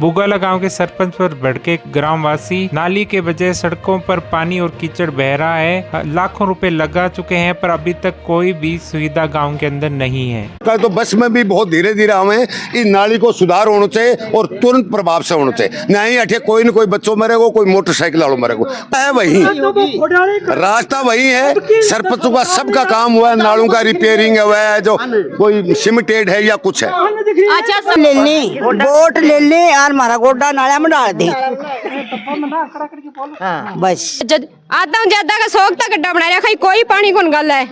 बुगाला गांव के सरपंच पर भड़के ग्रामवासी। नाली के बजाय सड़कों पर पानी और कीचड़ बह रहा है। लाखों रुपए लगा चुके हैं पर अभी तक कोई भी सुविधा गांव के अंदर नहीं है। तो बस में भी बहुत धीरे धीरे हमें इस नाली को सुधार होना चाहिए और तुरंत प्रभाव से होना चाहिए। नहीं अठे कोई न कोई बच्चों मरेगा, कोई मोटरसाइकिल वालों मरेगा, है वही रास्ता वही है। सरपंचों का सबका काम हुआ है, नालों का रिपेयरिंग हुआ है, जो कोई सिमेंटेड है या कुछ है। अच्छा ले ली बोट ले ली और मारा गोड्डा नाला में डाल दी। हाँ, बस आता हूँ ज्यादा का शौक था गड्ढा बना रहा, कोई पानी कौन गल है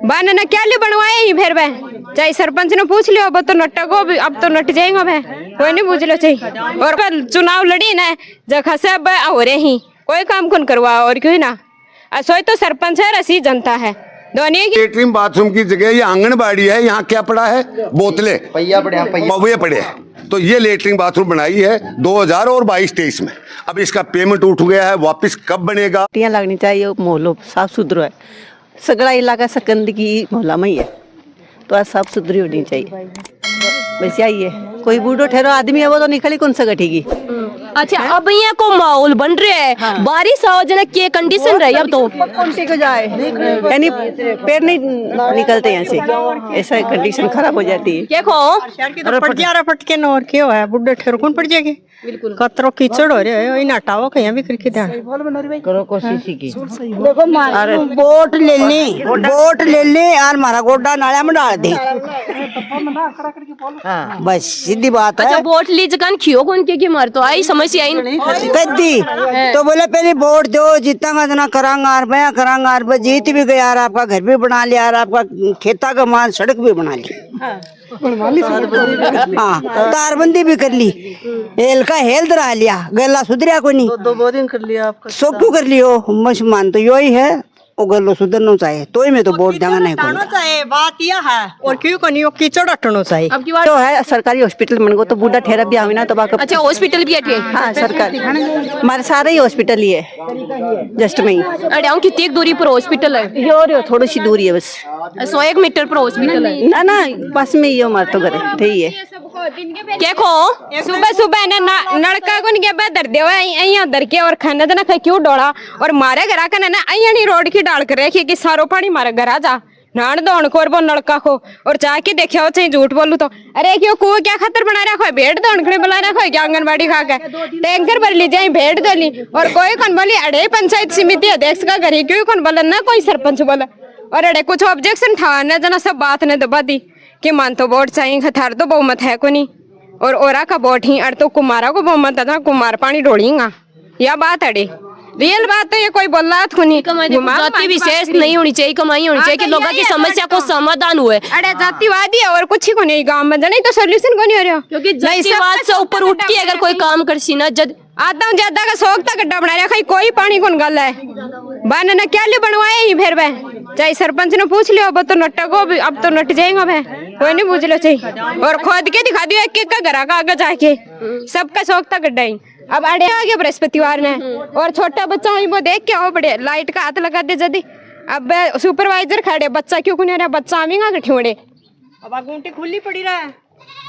बन न क्या लिए बनवाए ही फिर वह चाहे सरपंच ने पूछ लियो। अब तो नट्टा को अब तो नट जाएगा वह, कोई नहीं पूछ लो चाहिए। और फिर चुनाव लड़ी ना जगह से अब हो रहे ही कोई काम कौन करवा और क्यों ना सोई तो सरपंच है रसी जनता है दोनों की। लेटरिन बाथरूम की जगह ये आंगनबाड़ी है, यहाँ क्या पड़ा है? बोतलें पौवे पड़े हैं। तो ये लेटरिन बाथरूम बनाई है 2022-23 में। अब इसका पेमेंट उठ गया है, वापस कब बनेगा? लगनी चाहिए, मोहल्लो साफ सुथरा है, सगड़ा इलाका से गंदगी मोहल्ला में ही है, तो आज साफ सुथरी होनी चाहिए। बस यही है। कोई बूढ़ो ठहरो आदमी है वो तो निकली कौन सा गठेगी। अच्छा अब यहाँ को माहौल बन रहा है। हाँ। बारिश आओ जना के कंडीशन रही अब तो को जाए यानी पेड़ नहीं निकलते यहाँ से, ऐसा कंडीशन खराब हो जाती है। क्या खो फट के न और क्यों है बुढ़े ठहरो कौन पड़ जाएगी। कतरो कीचड़ हो रहे है, इन हटाओ कहीं भी करके ध्यान करो कोशिश की। देखो अरे बोट ले ली और मारा गोड्डा नाला में डाल दी। हाँ, बस सीधी बात है। अच्छा वोट ली जगन खियो कौन के मार तो आई समस्या आई कद्दी तो बोले पहले वोट दो, जितना इतना करांगा और जीत भी गया और आपका घर भी बना लिया और आपका खेता का माल सड़क भी बना ली। हाँ तारबंदी भी कर ली, का हेल्थ रहा लिया, गला सुधरिया को नहीं दो दिन कर लिया आपका सब क्यों कर लियो। मुसलमान तो यही है, वो गलो सुधरना चाहिए तो ही में तो वोट देना नहीं चाहिए। बात यह है और क्यों को नहीं कीचड़ हटना चाहिए। अब की बात तो है सरकारी हॉस्पिटल मन को तो बूढ़ा ठहरा भी आवे ना तो बाकी। अच्छा हॉस्पिटल भी है? हाँ सरकारी हमारे सारे ही हॉस्पिटल ही है जस्ट में ही। अरे कितनी दूरी पर हॉस्पिटल है? यो थोड़ी सी दूरी है बस, 100 मीटर पर हॉस्पिटल है ना पास में ही हमारे तो घर है। क्या खो सुबह सुबह ना नलका को नहीं दर दे अं दर के और खाना जना क्यों डोड़ा और मारे घर का ना अं रोड की डाल कर रखी कि सारो पानी मारे घर आ जा नान दौड़ को और वो नलका को और जाके देखा हो चाहे झूठ बोलू तो अरे क्यों कुआ क्या खतर बना रखा है, भेड़ दौड़ बुला रखा है क्या आंगनबाड़ी खा के टैंकर भर ली जाए भेड़ दो ली और कोई कौन बोली अरे पंचायत समिति अध्यक्ष का घर क्यों कौन बोला ना कोई सरपंच बोला और अरे कुछ ऑब्जेक्शन था ना जना सब बात ने दबा दी कि मान तो वोट चाहिए थार तो बहुमत है को नहीं और ओरा का वोट ही अड़ तो कुमारा को बहुमत है, कुमार पानी डोड़ीगा या बात अड़े रियल बात तो ये कोई बोल रहा था जाति विशेष नहीं होनी चाहिए, कमाई होनी चाहिए कि लोगों की समस्या को समाधान हुए। अरे जातिवादी है और कुछ ही को नहीं गांव में नहीं तो सोल्यूशन को नहीं हो रहा क्योंकि जातिवाद से ऊपर उठ के अगर कोई काम कर सी ना आता हूँ ज्यादा का शौक था गड्ढा बना रहा, कोई पानी कौन गल है बन न क्या लिए बनवाए ही फिर वह चाहे सरपंच ने पूछ लियो। अब तो नट्टा को अब तो नट जाएगा वह, कोई नहीं पूछ लो चाहिए और खोद के दिखा दियो एक का घर का आगे जाके सबका शौक था गड्ढा ही। अब अड़े आ गया बृहस्पतिवार में और छोटा बच्चा वो देख के आओ बड़े लाइट का हाथ लगा दे जल्दी। अब सुपरवाइजर खड़े बच्चा क्यों को नहीं रहा, बच्चा आवेगा कठियोड़े अब गुंटी खुली पड़ी रहा है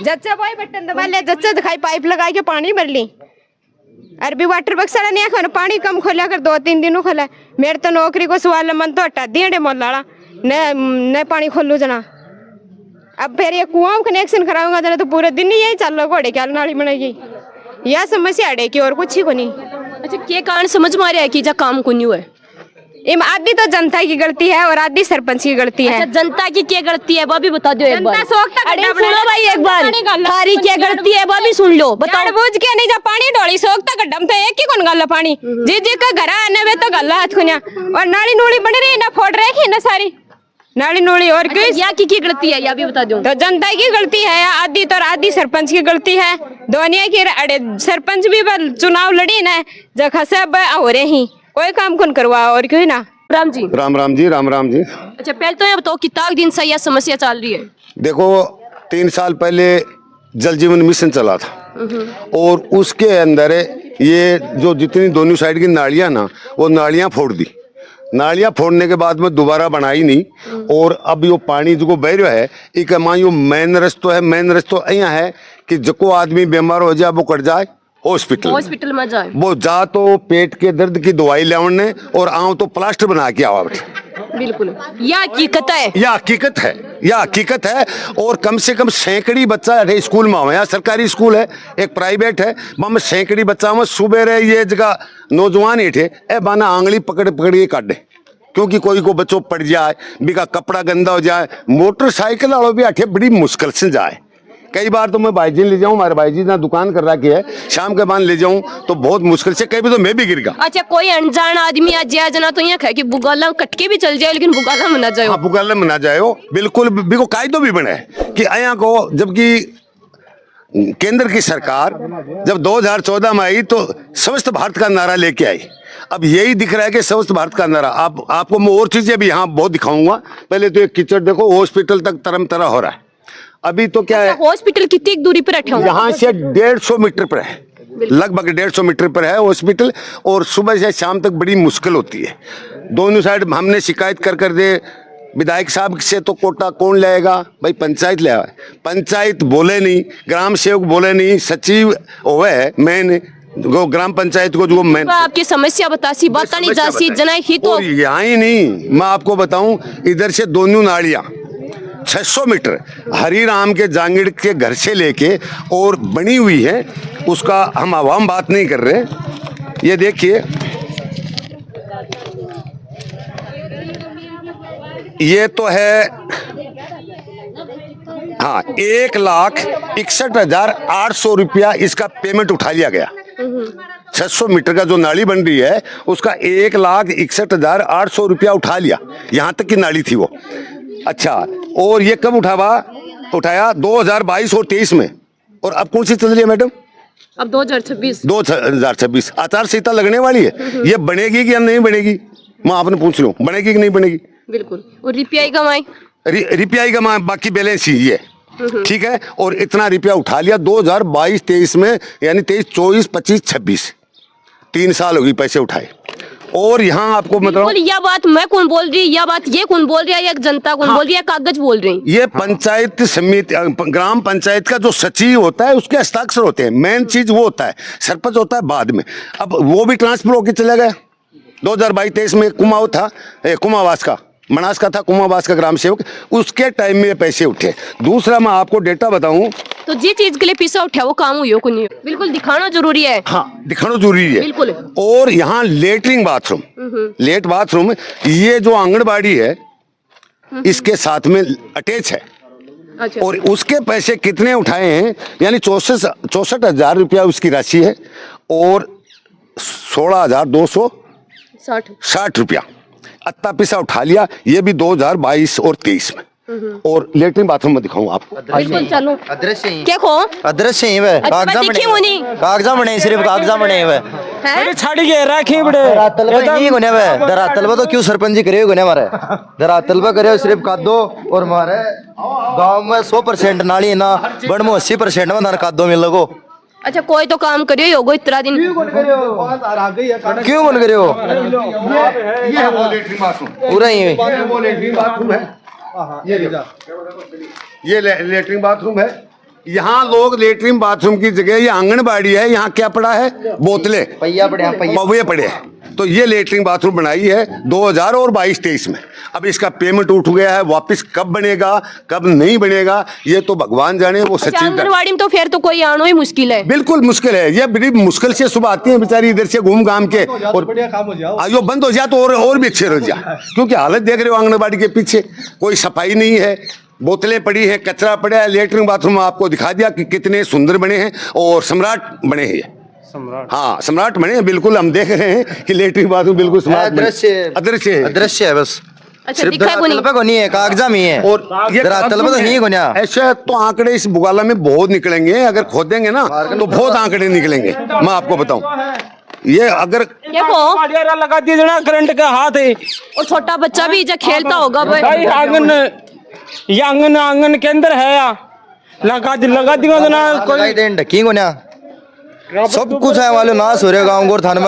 जच्चा भाई बटन दबा ले जच्चा दिखाई पाइप लगा के पानी भर ली। अरबी वाटर बक्सा नहीं खोल पानी कम खोलिया कर 2-3 दिनों खोला। मेरे तो नौकरी को सवाल मन तो हटा दिए मोलाड़ा न पानी खोलू जना। अब फिर ये कुआं कनेक्शन कराऊंगा जना तो पूरे दिन यही चल रहा घोड़े क्या नाली बनेगी यह समस्या अड़े की और कुछ ही को नहीं। अच्छा क्या कारण समझ में आ रहा है कि जा काम को नहीं हुआ है? आधी तो जनता की गलती है और आधी सरपंच की गलती है। अच्छा, जनता की क्या गलती है वो भी बता दो एक बार। अरे सुनो भाई एक बार सारी क्या गलती है वो भी सुन लो बताओ। बुझ के नहीं जा पानी डोली सोखता गड्ढम तो एक ही कौन गल पानी जी जी का घर आने वे तो गल हाथ खुनिया और नाली नूली बन रही ना फोड़ रही ना सारी नाली नूली और क्या की गलती है या भी बता दो। तो जनता की गलती है आधी तो आधी सरपंच की गलती है दोनों की। अरे सरपंच भी चुनाव लड़ी ना जगह सब हो रहे ही कोई काम कौन करवा और क्यों ना। राम जी राम जी। अच्छा पहले तो ये बताओ कितना दिन से यह समस्या चल रही है? देखो 3 साल पहले जल जीवन मिशन चला था और उसके अंदर ये जो जितनी दोनों साइड की नालियां ना वो नालियां फोड़ दी। नालियां फोड़ने के बाद में दोबारा बनाई नहीं और अब यो पानी जो बह रहा है एक यो मेन रस्तो है। मेन रस्तो यहाँ है कि जो आदमी बीमार हो जाए वो कट जाए हॉस्पिटल में जाए, वो जा तो पेट के दर्द की दवाई लाने और आओ तो प्लास्टर बना के आओ। बिल्कुल यह हकीकत है, यह हकीकत है, यह हकीकत है। और कम से कम सैकड़ी बच्चा है स्कूल में, यहाँ सरकारी स्कूल है, एक प्राइवेट है, वहाँ में सैकड़ी बच्चा में सुबह रहे ये जगह नौजवान ही थे ए बाना आंगली पकड़ के काट दे, क्योंकि कोई को बच्चों पड़ जाए, बिका कपड़ा गंदा हो जाए, मोटरसाइकिल वालों भी आठे बड़ी मुश्किल से जाए। कई बार तो मैं भाईजी ले जाऊं, हमारे भाईजी ना दुकान कर रखी है, शाम के बाद ले जाऊं तो बहुत मुश्किल से, कई भी तो मैं भी गिर गया। अच्छा कोई अनजान आदमी आज जाए जना तो यहाँ कि बुगाला कटके भी चल जाए लेकिन बुगाला में ना जाए। हाँ, बुगाला में ना जाए बिल्कुल। बिल्कुल कायदो भी बने कि अया को, जबकि केंद्र की सरकार जब 2014 में आई तो स्वस्थ भारत का नारा लेके आई। अब यही दिख रहा है कि स्वस्थ भारत का नारा, आपको मैं और चीजें भी यहाँ बहुत दिखाऊंगा। पहले तो एक कीचड़ देखो, हॉस्पिटल तक तरम तरह हो रहा है। अभी तो क्या है, हॉस्पिटल कितनी दूरी पर रखे होंगे? यहाँ से 150 मीटर पर है, लगभग 150 मीटर पर है हॉस्पिटल। और सुबह से शाम तक बड़ी मुश्किल होती है। दोनों साइड हमने शिकायत कर दे विधायक साहब से, तो कोटा कौन लाएगा भाई? पंचायत ले आए, पंचायत बोले नहीं, ग्राम सेवक बोले नहीं, सचिव हुए मेन ग्राम पंचायत को जो मेन आपकी समस्या बतासी बात नहीं जासी जना ही तो यहाँ ही नहीं। मैं आपको बताऊं, इधर से दोनों नालियां 600 मीटर हरिराम के जांगिड़ के घर से लेके और बनी हुई है, उसका हम आवाम बात नहीं कर रहे। ये देखिए, ये तो है, हाँ, 1,61,800 रुपया इसका पेमेंट उठा लिया गया। 600 मीटर का जो नाली बन रही है उसका 1,61,800 रुपया उठा लिया, यहाँ तक की नाली थी वो। अच्छा, और ये कब उठाया? 2022 और 23 में। और अब कौन सी चल रही है मैडम? अब 2026 आचार संहिता लगने वाली है। ये बनेगी कि या नहीं बनेगी? मैं आपने पूछ लूं, बनेगी कि नहीं बनेगी? बिल्कुल। और रिपियाई कमाई, रिपियाई कमाई, बाकी बैलेंस ही है, ठीक है। और इतना रुपया उठा लिया 2022-23 में, यानी 23, 24, 25, 26 3 साल हो गई पैसे उठाए। और यहाँ आपको मतलब यह बात मैं कौन बोल रही है, यह बात ये कौन बोल रहा है, या जनता कौन बोल रही है, कागज बोल रही है? ये पंचायत समिति, ग्राम पंचायत का जो सचिव होता है उसके हस्ताक्षर होते हैं। मेन चीज वो होता है, सरपंच होता है बाद में। अब वो भी ट्रांसफर होकर चला गया। 2022-23 में कुमाऊं था, कुमावास का, मनास का था, कुमावास का ग्राम सेवक, उसके टाइम में ये पैसे उठे। दूसरा मैं आपको डेटा बताऊं तो जी चीज के लिए पैसा उठा वो काम हुई को नहीं, बिल्कुल दिखाना जरूरी है। हाँ, दिखाना जरूरी है बिल्कुल। और यहाँ लेटरिन बाथरूम, लेट बाथरूम, ये जो आंगनबाड़ी है इसके साथ में अटैच है। अच्छा। और उसके पैसे कितने उठाए हैं, यानी 64,000 रुपया उसकी राशि है और 16,260 रुपया अत्ता पैसा उठा लिया। ये भी 2022 और 23 में। और लेटरिन बाथरूम में दिखाऊं आपको, बिल्कुल चलो। अदृश्य ही क्या खो अदृश्य ही वे कागजा बने सिर्फ कागजा बने वे छाड़ के रखे बड़े दरातल पे नहीं गुने वे दरातल पे तो क्यों सरपंच जी करे गुने मारे दरातल पे करे सिर्फ कादो और मारे गांव में 100% नाली ना बड़ में 80% में ना कादो मिल लगो। अच्छा कोई तो काम करियो होगो इतना दिन क्यों बन करे हो ये है वो लेटरिन बाथरूम पूरा ही वो लेटरिन बाथरूम है। ये लेटरिन बाथरूम है। यहाँ लोग लेटरिन बाथरूम की जगह ये आंगनबाड़ी है, यहाँ क्या पड़ा है? बोतलें, पहिया पड़े हैं, पौवे पड़े हैं। तो ये लेटरिन बाथरूम बनाई है 2022-23 में। अब इसका पेमेंट उठ गया है, वापस कब बनेगा कब नहीं बनेगा ये तो भगवान जाने, वो सचिव। आंगनबाड़ी में तो फिर तो कोई आना ही मुश्किल है। बिल्कुल मुश्किल है, ये बड़ी मुश्किल से सुबह आती है बेचारी इधर से घूम घाम के, और आयो बंद हो जाए तो और भी अच्छे रह जाए। क्योंकि हालत देख रहे हो आंगनबाड़ी के पीछे, कोई सफाई नहीं है, बोतलें पड़ी हैं, कचरा पड़ा है। लेटरिन बाथरूम आपको दिखा दिया कि कितने सुंदर बने हैं और सम्राट बने हैं। हाँ, सम्राट बने हैं, बिल्कुल हम देख रहे हैं कि लेटरिन बाथरूम बिल्कुल अदृश्य है बस। अच्छा, सिर्फ दरातल पे को नहीं है, कागजा में है। और ये दरातल पे तो नहीं गुनिया। ऐसे तो आंकड़े इस बुगाला में बहुत निकलेंगे, अगर खोदेंगे ना तो बहुत आंकड़े निकलेंगे। मैं आपको बताऊं, ये अगर लगा दिया जना करंट का हाथ है और छोटा बच्चा भी जब खेलता होगा भाई आंगन, ये आंगन के अंदर है या लगा दिया जना कोई ढकी गुनिया सब कुछ है वाले नाश हो रहे गाँव को थाने में।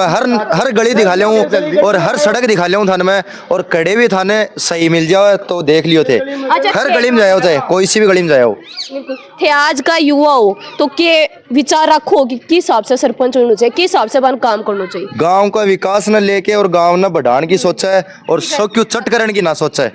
हर गली दिखा ले हूँ और हर सड़क दिखा ले हूँ थाने में, और कड़े भी थाने सही मिल जाओ तो देख लियो थे। हर गली में जाओ चाहे कोई सी भी गली में जाओ थे। आज का युवा हो तो के विचार रखो कि किस हिसाब से सरपंच होना चाहिए, किस हिसाब से बन काम करना चाहिए। गांव का विकास न लेके और गांव न बढ़ाने की सोचा है और सब क्यों चट करने की ना सोचा है।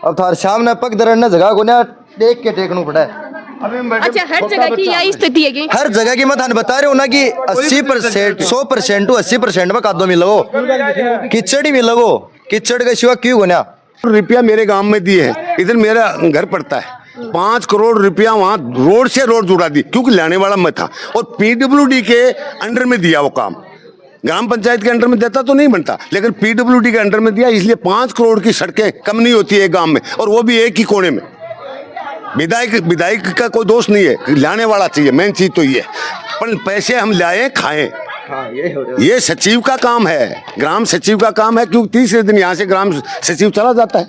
अब थार सामने पग दरड़ जगह को ना देख के टेकना पड़ा है। अच्छा, हर जगह की यही स्थिति है कि हर जगह की मैं थाने बता रही हूँ ना कि 80% 100% टू 80% में कादो मिलो, कीचड़ ही मिलो, कीचड़ के सिवा क्यों गुना। रुपया मेरे गांव में दिए है, इधर मेरा घर पड़ता है 5 करोड़ रुपया वहाँ रोड से रोड जुड़ा दी, क्योंकि लाने वाला मैं था और पीडब्ल्यूडी के अंडर में दिया वो काम। ग्राम पंचायत के अंडर में देता तो नहीं बनता, लेकिन पीडब्ल्यूडी के अंडर में दिया, इसलिए 5 करोड़ की सड़कें कम नहीं होती है गांव में, और वो भी एक ही कोने में। विधायक का कोई दोष नहीं है, लाने वाला चाहिए, मेन चीज तो ये, पर पैसे हम लाए खाएं। ये सचिव का काम है, ग्राम सचिव का काम है, क्योंकि तीसरे दिन यहाँ से ग्राम सचिव चला जाता है।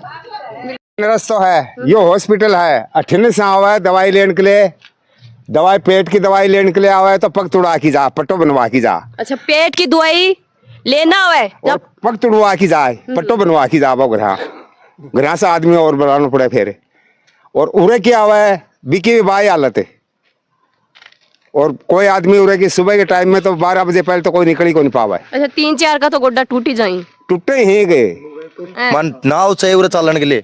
तो है यो हॉस्पिटल है, अठने से आवा है दवाई लेने के लिए, दवाई पेट की दवाई लेने के लिए आवा है तो पग तुड़वा की जा, पट्टो बनवा की जा। अच्छा, पेट की दवाई लेना है जब पग तुड़वा की जाए, पट्टो बनवा की जा। घर से आदमी और बनाना पड़े फिर, और उरे की आवा है बिकी बाई हालत है, और कोई आदमी उरे की सुबह के टाइम में तो 12 बजे पहले तो कोई निकल ही को नहीं पावा है। अच्छा, 3-4 का तो गोड्डा टूट ही जाए, टूटे ही गए मन ना चाहिए उरे चालन के लिए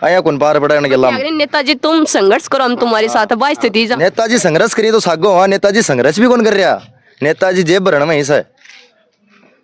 आया कौन पार पड़ा नेताजी तुम संघर्ष करो, हम तुम्हारे साथ है स्थिति। नेताजी संघर्ष करिए तो सागो, हाँ नेताजी संघर्ष भी कौन कर रहा, नेताजी जेब भरण में हिस्सा है,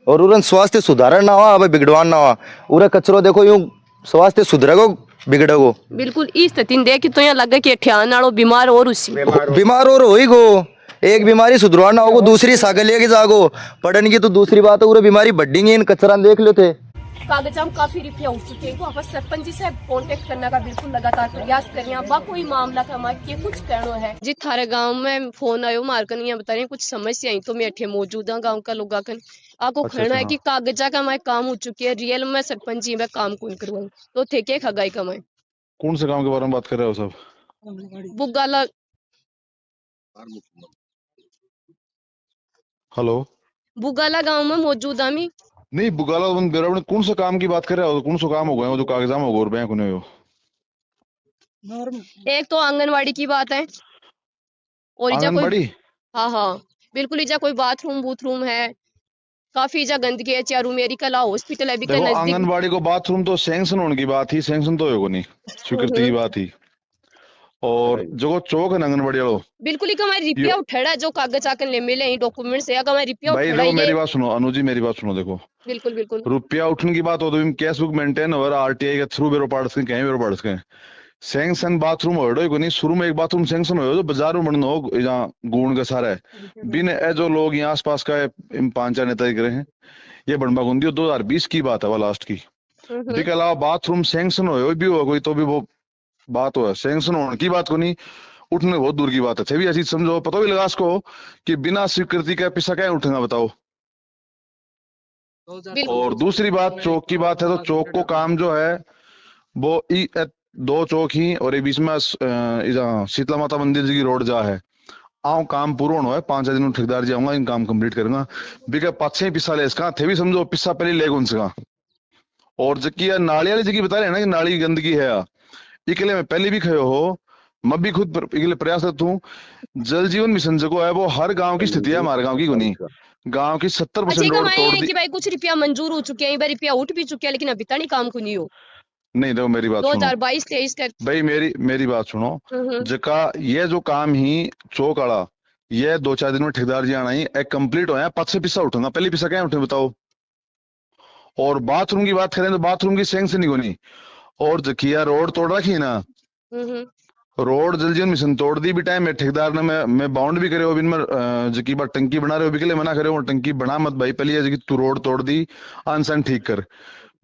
और उरन स्वास्थ्य सुधारण ना हुआ, अब बिगड़वान ना हुआ, उरे कचरो देखो यूं स्वास्थ्य सुधरेगो बिगड़ेगो। बिल्कुल इस स्थिति देख तो यहाँ लगे कि ठियान आड़ो बीमार और उसी बीमार और हो ही गो, एक बीमारी सुधरवाना होगो दूसरी सागल लेके जागो, पढ़ने की तो दूसरी बात है, उरे बीमारी बढ़ेंगी, इन कचरा देख लो थे। कागजाम काफी रुपया उठ चुके हैं, तो आप सरपंच जी से कांटेक्ट करने का बिल्कुल लगातार प्रयास कर रहे हैं। बा कोई मामला का हमारे कुछ कहना है जी, थारे गांव में फोन आयो मारकन यहाँ बता रहे हैं कुछ समस्या आई, तो मैं अठे मौजूद हूँ गांव का लोग आकर आपको कहना है कि कागजा का हमारे काम हो चुकी है, रियल में सरपंच जी में काम कौन करवाऊं, तो थे के खगाई कमाए। कौन से काम के बारे में बात कर रहे हो सब? बुगाला। हेलो, बुगाला गांव में मौजूद आमी नहीं बुगाला बेरावण कौन सा काम की बात कर रहे हो? कौन सा काम हो गया जो कागजाम हो गया और बैंक होने हो? एक तो आंगनवाड़ी की बात है, और इजा कोई हाँ बिल्कुल इजा कोई बाथरूम है, काफी इजा गंदगी है, चारू मेरी कला हॉस्पिटल है भी देखो, आंगनवाड़ी को बाथरूम तो सैंक्शन होने की बात ही, सैंक्शन तो होगा नहीं, स्वीकृति की बात ही। और जो चौक है आंगनवाड़ी वालों बिल्कुल ही हमारी रिपिया उठेड़ा जो कागज आकर ले मिले डॉक्यूमेंट से हमारी रिपिया भाई देखो मेरी बात सुनो अनु जी, मेरी बात सुनो, देखो बिल्कुल बिल्कुल रुपया उठने की बात हो तो कैश बुक मेंटेन और आरटीआई के थ्रू बेरो पार्ट्स के कहीं बेरो पार्ट्स के सैंक्शन बाथरूम होड़ो को नहीं, शुरू में एक बाथरूम सैंक्शन हो जो बाजार में बनना हो जहाँ गुण का सारा है बिन ए जो लोग यहाँ आसपास का 5-4 नेता करे हैं ये बनवा गुंदी 2020 की बात है, वो लास्ट की। इसके अलावा बाथरूम सैंक्शन हो भी हो कोई तो भी वो बात हो, सैंक्शन होने की बात को नहीं, उठने बहुत दूर की बात है। भी ऐसी समझो, पता भी लगा इसको कि बिना स्वीकृति का पिसा क्या उठेगा बताओ। और दूसरी बात चौक की बात है, तो चौक को काम जो है वो 2 चौक ही और एक बीच में शीतला माता मंदिर जी की रोड जा है, आओ काम पूरा होना है, 5 दिन ठेकेदार जाऊंगा इन काम कंप्लीट करूंगा बिका पाछे ही पिसा ले इसका थे भी समझो पिसा पहले ले उनसे। और जबकि नाली वाली जगह बता रहे ना कि नाली गंदगी है, इकले में पहले भी खयो हो, मैं भी खुद प्रयास करता हूँ। जल जीवन मिशन जो है वो हर गांव की स्थिति है, हमारे गांव की को नहीं, गांव की 70% रोड तोड़ दी। भाई कुछ रुपया मंजूर हो चुके हैं, रुपया उठ भी चुके हैं, लेकिन अभी तक काम को नहीं हो। नहीं देखो मेरी बात 2022-23 का भाई मेरी बात सुनो, जका ये जो काम ही चौक वाला ये 2-4 दिन में ठेकेदार जी आना ही एक कंप्लीट होया, 5 से पिसा उठूंगा, पहले पिसा क्या उठे बताओ। और बाथरूम की बात करें तो बाथरूम की सैंक्शन नहीं होनी, और जकिया रोड तोड़ रखी ना, रोड जल जीवन मिशन तोड़ दी भी टाइम में ठेकेदार ने मैं बाउंड भी करे हो, बिन में जकी बार टंकी बना रहे हो बिकले मना करे हो, टंकी बना मत भाई, पहले जकी तू रोड तोड़ दी अनसन ठीक कर।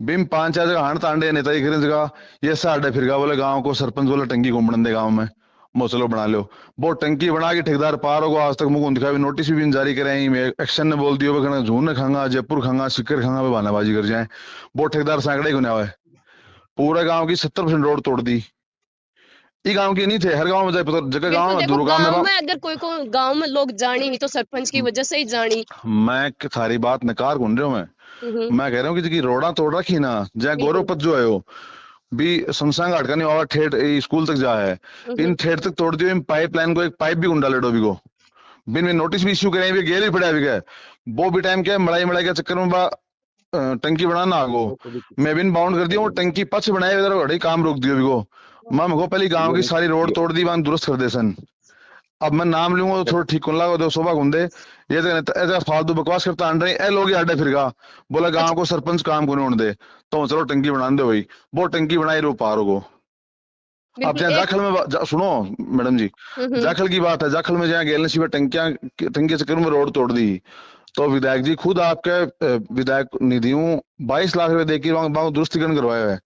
बिम 5-4 जगह हाण तांडे नेता जी करें जगह ये साढ़े फिरगा बोले गांव को सरपंच बोले टंकी घूमने दे गांव में मौसलो बना लो, वो टंकी बना के ठेकेदार पार होगा, आज तक मुझे दिखा नोटिस भी जारी करे, एक्शन ने बोल दियो झून खांगा, जयपुर खांगा, सिक्कर खांगा पे बहानाबाजी कर जाए, वो ठेकेदार सैकड़े गुना है, पूरे गांव की 70% रोड तोड़ दी। ये गांव के नहीं थे, हर गांव में जाए पता जगह गांव बिल्कुल, में देखो दूर गांव गांव में में अगर कोई को गांव में लोग जानी नहीं तो सरपंच की वजह से ही जानी। मैं थारी बात नकार गुन रहा हूँ मैं कह रहा हूँ कि जी रोड़ा तोड़ रखी ना जहाँ गौरव पथ जो है वो भी शमशान घाट का नहीं और ठेठ स्कूल तक जा है, इन ठेठ तक तोड़ दियो, इन पाइपलाइन को एक पाइप भी गुंडा लेडो भी को बिन में नोटिस भी इश्यू करें भी गेल भी पड़ा भी गए वो भी टाइम क्या मड़ाई मड़ाई के चक्कर में बा टंकी बनाना आगो मैं बिन बाउंड कर दिया वो टंकी पछ बनाए इधर घड़ी काम रोक दियो भी को मैं को पहले गांव की सारी रोड तोड़ दी बांध दुरुस्त कर दे सन। अब मैं नाम लूंगा तो थोड़ा ठीक लगा तो शोभा गुंदे ये तो ऐसा फालतू बकवास करता आंड रही ए लोग आडे फिर बोला गांव को सरपंच काम को नहीं होने दे तो चलो टंकी बना दे भाई वो टंकी बनाई रो पार को। अब जहाँ जाखल में सुनो मैडम जी, जाखल की बात है, जाखल में जहाँ गेलने शिवा टंकी चक्कर में रोड तोड़ दी तो विधायक जी खुद आपके विधायक निधियों 22 लाख रुपए देकर वहां दुरुस्तीकरण करवाया है।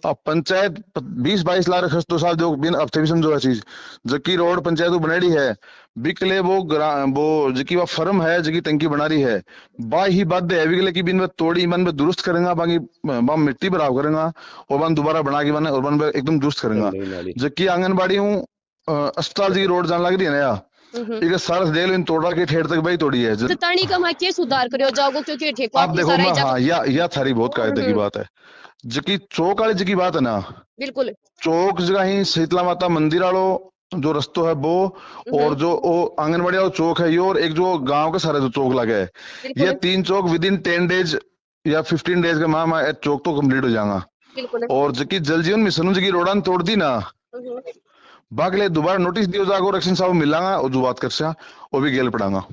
अब पंचायत 20-22 लाख खर्च तो साल जो बिन अब समझो है चीज जबकि रोड पंचायत को बनाई है बिकले वो जबकि वह फर्म है जबकि टंकी बना रही है बा ही बात है बिकले की बिन में तोड़ी मन में दुरुस्त करेंगे बाकी बम मिट्टी बराव करेंगा और बन दोबारा बना के बने और बन एकदम दुरुस्त करेंगा जबकि आंगनबाड़ी हूँ अस्पताल जी रोड जाने लग रही है नया एक सारा देख लो इन तोड़ा के ठेठ तक भाई तोड़ी है तो तानी का मैं क्या सुधार करो जाओगे क्योंकि ठेका आप देखो मैं हाँ या थारी बहुत कायदे की बात है जबकि चौक वाली जगह बात है ना बिल्कुल चौक जगह ही शीतला माता मंदिर वालो जो रस्तो है वो और जो आंगनबाड़ी वाला चौक है ये और एक जो गांव के सारे जो चौक लगे है ये 3 चौक विद इन 10 डेज या 15 डेज का माह चौक तो कम्प्लीट हो जाएगा। और जबकि जल जीवन मिशन जगह रोडान तोड़ दी ना बागले दोबारा नोटिस दियो जागो रक्षण साहब मिलांगा और जो बात कर वो भी गेल पड़ांगा।